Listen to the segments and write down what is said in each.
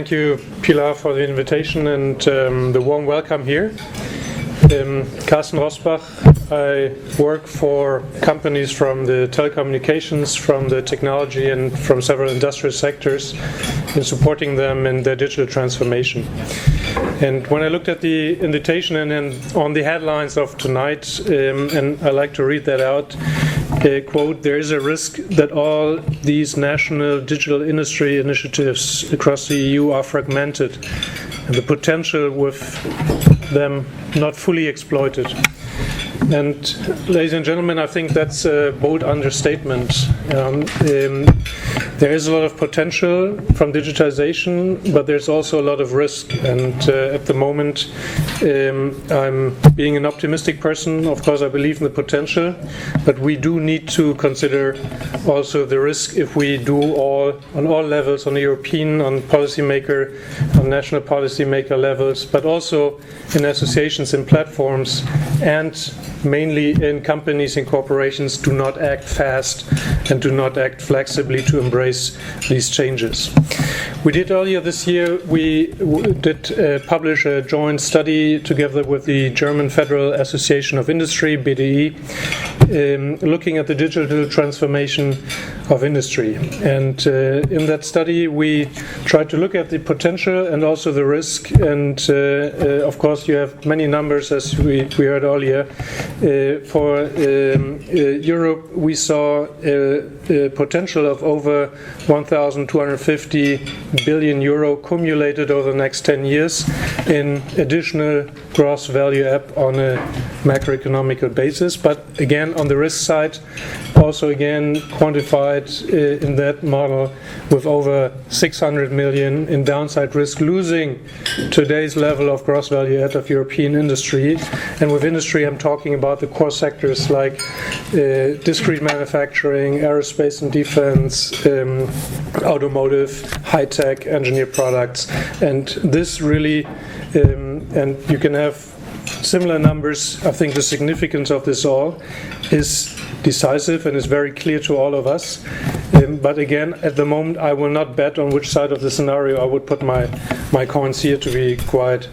Thank you, Pilar, for the invitation and the warm welcome here. Carsten Rossbach. I work for companies from the telecommunications, from the technology, and from several industrial sectors in supporting them in their digital transformation. And when I looked at the invitation and then on the headlines of tonight, and I like to read that out, quote, "There is a risk that all these national digital industry initiatives across the EU are fragmented and the potential with them not fully exploited." And ladies and gentlemen, I think that's a bold understatement. There is a lot of potential from digitization, but there's also a lot of risk. And at the moment, I'm being an optimistic person. Of course, I believe in the potential, but we do need to consider also the risk if we do on all levels, on the European, on policymaker, on national policymaker levels, but also in associations and platforms, and mainly in companies and corporations, do not act fast and do not act flexibly to embrace these changes. We did earlier this year, we did publish a joint study together with the German Federal Association of Industry, BDI, looking at the digital transformation of industry. And in that study, we tried to look at the potential and also the risk. And of course, you have many numbers, as we heard earlier. For Europe, we saw a potential of over 1,250 billion euro cumulated over the next 10 years in additional gross value up on a macroeconomical basis. But again, on the risk side, also again quantified in that model with over 600 million in downside risk, losing today's level of gross value add of European industry. And with industry, I'm talking about the core sectors like discrete manufacturing, aerospace and defense, automotive, high-tech, engineered products. And this really, and you can have similar numbers. I think the significance of this all is decisive and is very clear to all of us. But again, at the moment, I will not bet on which side of the scenario I would put my coins here, to be quite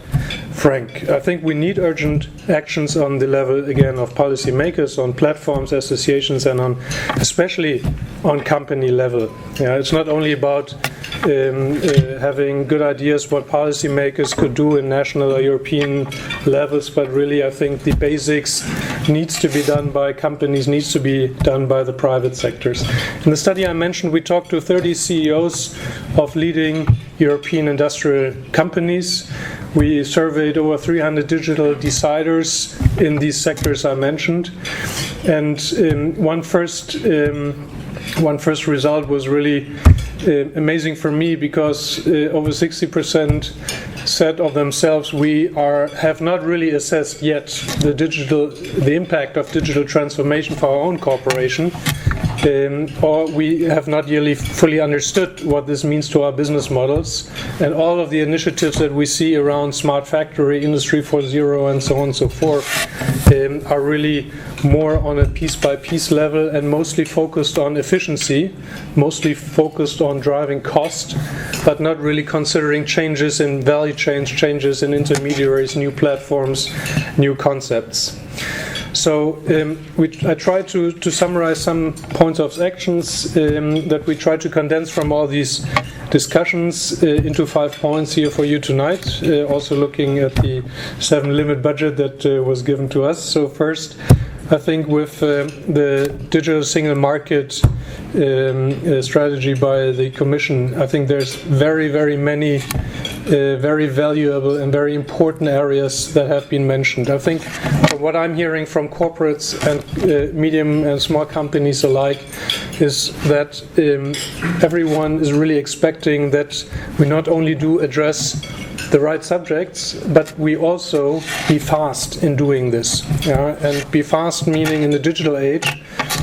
frank. I think we need urgent actions on the level, again, of policymakers, on platforms, associations, and on especially on company level. It's not only about having good ideas what policymakers could do in national or European levels, but really I think the basics needs to be done by companies, needs to be done by the private sectors. In the study I mentioned, we talked to 30 CEOs of leading European industrial companies. We surveyed over 300 digital deciders in these sectors I mentioned. And one first result was really amazing for me, because over 60% said of themselves, we have not really assessed yet the impact of digital transformation for our own corporation, or we have not really fully understood what this means to our business models. And all of the initiatives that we see around smart factory, Industry 4.0, and so on and so forth, are really more on a piece-by-piece level and mostly focused on efficiency, mostly focused on driving cost, but not really considering changes in value chains, changes in intermediaries, new platforms, new concepts. So I try to summarize some points of actions that we try to condense from all these discussions into 5 points here for you tonight, also looking at the 7 limit budget that was given to us. So first, I think with the digital single market strategy by the Commission, I think there's very, very many very valuable and very important areas that have been mentioned. I think from what I'm hearing from corporates and medium and small companies alike is that everyone is really expecting that we not only do address the right subjects, but we also be fast in doing this. And be fast meaning in the digital age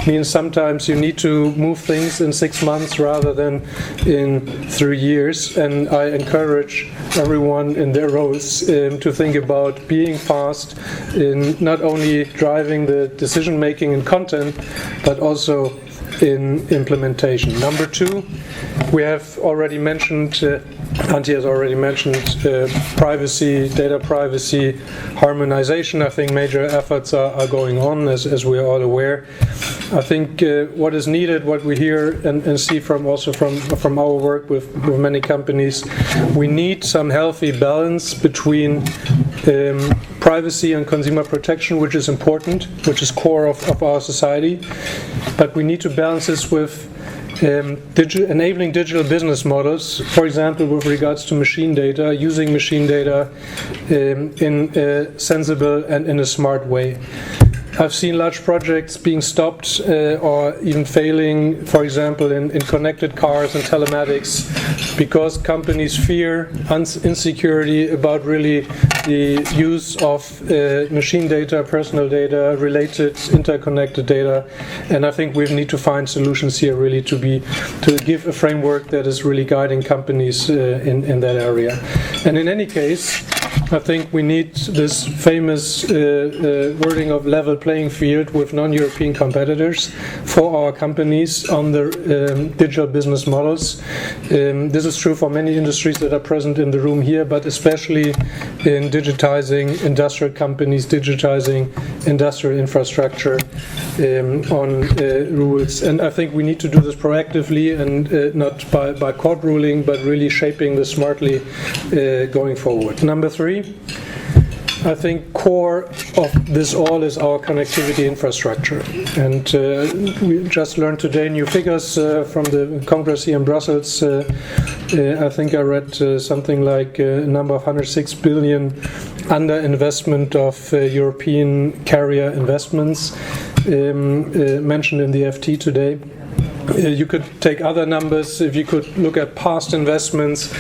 means sometimes you need to move things in 6 months rather than in 3 years. And I encourage everyone in their roles to think about being fast in not only driving the decision making and content, but also in implementation. Number two, we have already mentioned, Antje has already mentioned privacy, data privacy, harmonization. I think major efforts are going on, as we are all aware. I think what is needed, what we hear and see from our work with many companies, we need some healthy balance between privacy and consumer protection, which is important, which is core of our society. But we need to balance this with enabling digital business models, for example, with regards to machine data, using machine data in a sensible and in a smart way. I've seen large projects being stopped or even failing, for example, in connected cars and telematics, because companies fear insecurity about really the use of machine data, personal data, related, interconnected data. And I think we need to find solutions here really to give a framework that is really guiding companies in that area. And in any case, I think we need this famous wording of level playing field with non-European competitors for our companies on the digital business models. This is true for many industries that are present in the room here, but especially in digitizing industrial companies, digitizing industrial infrastructure on rules. And I think we need to do this proactively and not by court ruling, but really shaping this smartly going forward. Number three, I think core of this all is our connectivity infrastructure. And we just learned today new figures from the Congress here in Brussels. I think I read something like a number of 106 billion underinvestment of European carrier investments mentioned in the FT today. You could take other numbers. If you could look at past investments,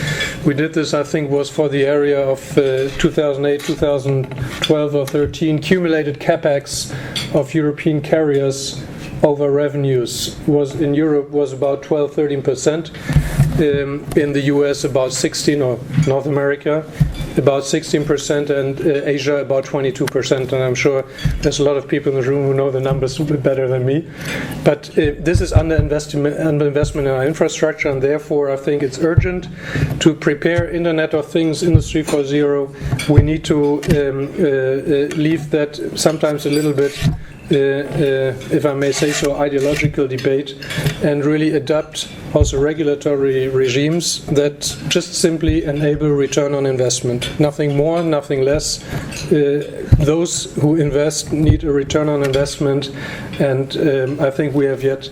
we did this, I think, was for the area of 2008, 2012 or 13. Cumulated capex of European carriers over revenues was in Europe was about 12-13%. In the US about 16%, or North America about 16%, and Asia about 22%. And I'm sure there's a lot of people in the room who know the numbers a bit better than me. But this is underinvestment in our infrastructure, and therefore I think it's urgent to prepare Internet of Things, Industry 4.0. We need to leave that sometimes a little bit, if I may say so, ideological debate, and really adapt also regulatory regimes that just simply enable return on investment. Nothing more, nothing less. Those who invest need a return on investment, and I think we have yet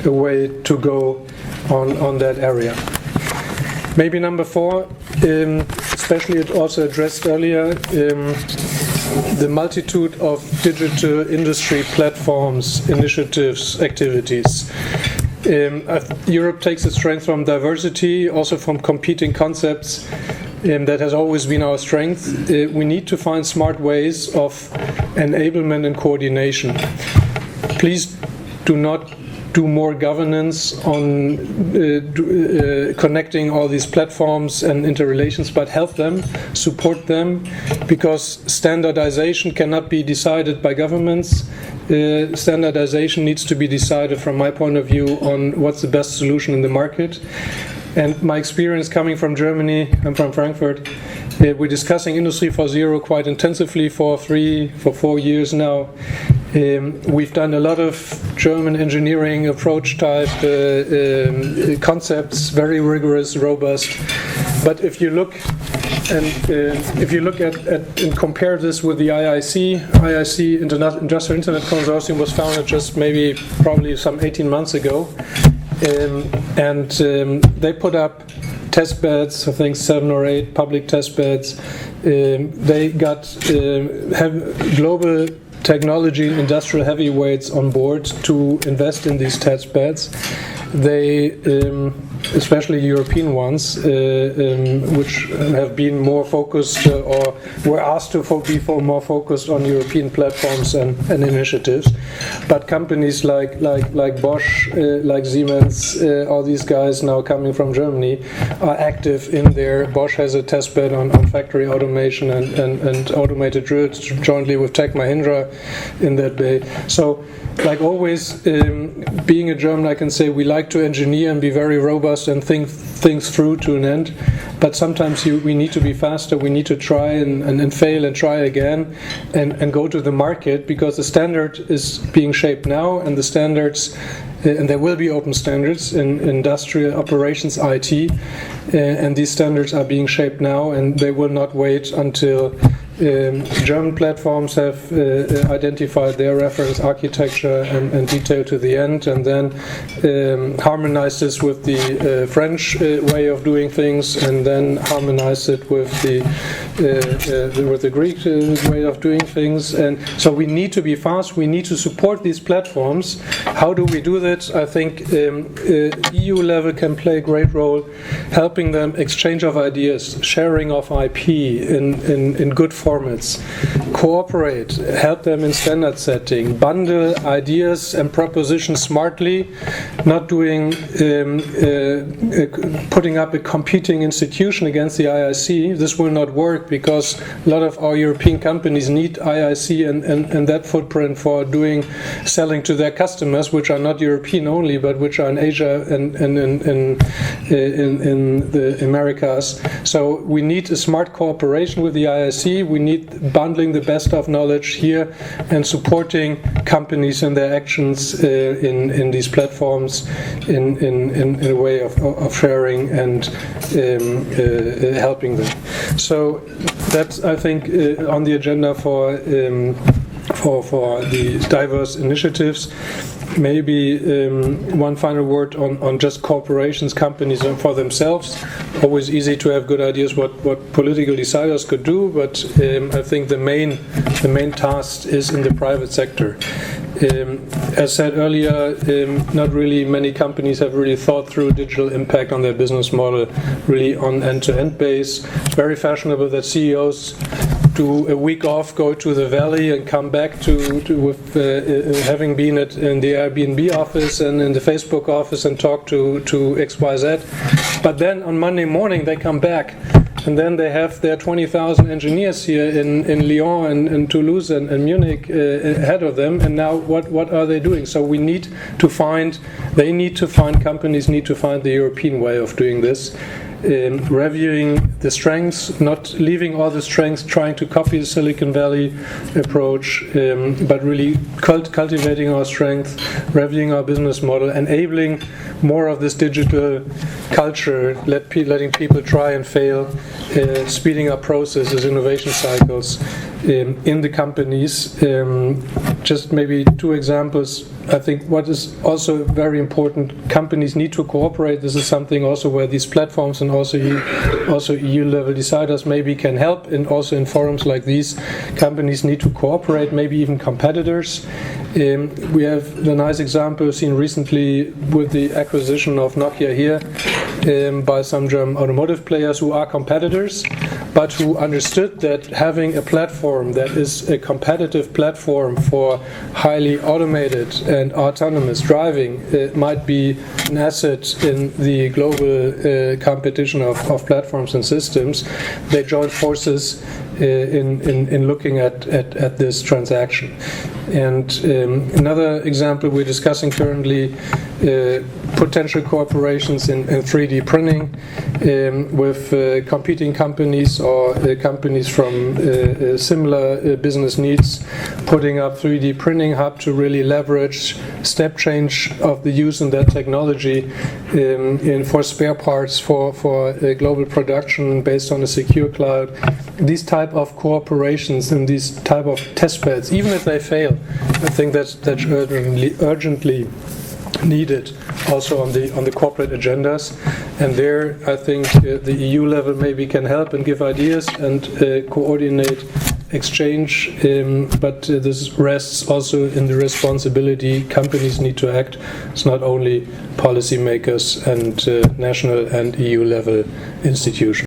a way to go on that area. Maybe number four, especially it also addressed earlier, the multitude of digital industry platforms, initiatives, activities. Europe takes its strength from diversity, also from competing concepts. That has always been our strength. We need to find smart ways of enablement and coordination. Please do not do more governance on connecting all these platforms and interrelations, but help them, support them, because standardization cannot be decided by governments. Standardization needs to be decided, from my point of view, on what's the best solution in the market. And my experience coming from Germany, I'm from Frankfurt, we're discussing Industry 4.0 quite intensively for 4 years now. We've done a lot of German engineering approach type concepts, very rigorous, robust. But if you look at and compare this with the IIC Industrial Internet Consortium was founded just probably some 18 months ago, and they put up test beds, I think 7 or 8 public test beds. They got global technology and industrial heavyweights on board to invest in these test beds. they, especially European ones, which have been more focused or were asked to be more focused on European platforms and initiatives. But companies like Bosch, like Siemens, all these guys now coming from Germany are active in there. Bosch has a test bed on factory automation and automated drills jointly with Tech Mahindra in that bay. So, like always, being a German, I can say we like to engineer and be very robust and think things through to an end. But sometimes we need to be faster. We need to try and fail and try again and go to the market, because the standard is being shaped now, and the standards, and there will be open standards in industrial operations, IT, and these standards are being shaped now, and they will not wait until German platforms have identified their reference architecture and detail to the end, and then harmonize this with the French way of doing things, and then harmonize it with the Greek way of doing things. And so we need to be fast. We need to support these platforms. How do we do that? I think EU level can play a great role, helping them exchange of ideas, sharing of IP in good formats, cooperate, help them in standard setting, bundle ideas and propositions smartly, not doing putting up a competing institution against the IIC. This will not work, because a lot of our European companies need IIC and that footprint for selling to their customers, which are not European only, but which are in Asia and in the Americas. So we need a smart cooperation with the IIC. We need bundling the best of knowledge here and supporting companies in their actions in these platforms in a way of sharing and helping them. So that's, I think, on the agenda for the diverse initiatives. Maybe one final word on just corporations, companies for themselves. Always easy to have good ideas what political deciders could do, but I think the main task is in the private sector. As said earlier, not really many companies have really thought through digital impact on their business model, really on end-to-end base. It's very fashionable that CEOs do a week off, go to the valley, and come back with having been in the Airbnb office and in the Facebook office and talk to XYZ. But then on Monday morning they come back, and then they have their 20,000 engineers here in Lyon and Toulouse and Munich ahead of them. And now what are they doing? So companies need to find the European way of doing this. Reviewing the strengths, not leaving all the strengths trying to copy the Silicon Valley approach, but really cultivating our strength, reviewing our business model, enabling more of this digital culture, letting people try and fail, speeding up processes, innovation cycles in the companies. Just maybe two examples. I think what is also very important, companies need to cooperate. This is something also where these platforms and also EU level deciders maybe can help, and also in forums like these, companies need to cooperate, maybe even competitors. We have the nice example seen recently with the acquisition of Nokia here by some German automotive players who are competitors, but who understood that having a platform that is a competitive platform for highly automated and autonomous driving might be an asset in the global competition of platforms and systems. They joined forces in looking at this transaction. And another example we're discussing currently, potential cooperations in 3D printing with competing companies or companies from similar business needs, putting up 3D printing hub to really leverage step change of the use in that technology for spare parts for global production based on a secure cloud. These type of cooperations and these type of test beds, even if they fail, I think that's urgently needed also on the corporate agendas. And there I think the EU level maybe can help and give ideas and coordinate exchange, but this rests also in the responsibility companies need to act. It's not only policymakers and national and EU level institutions.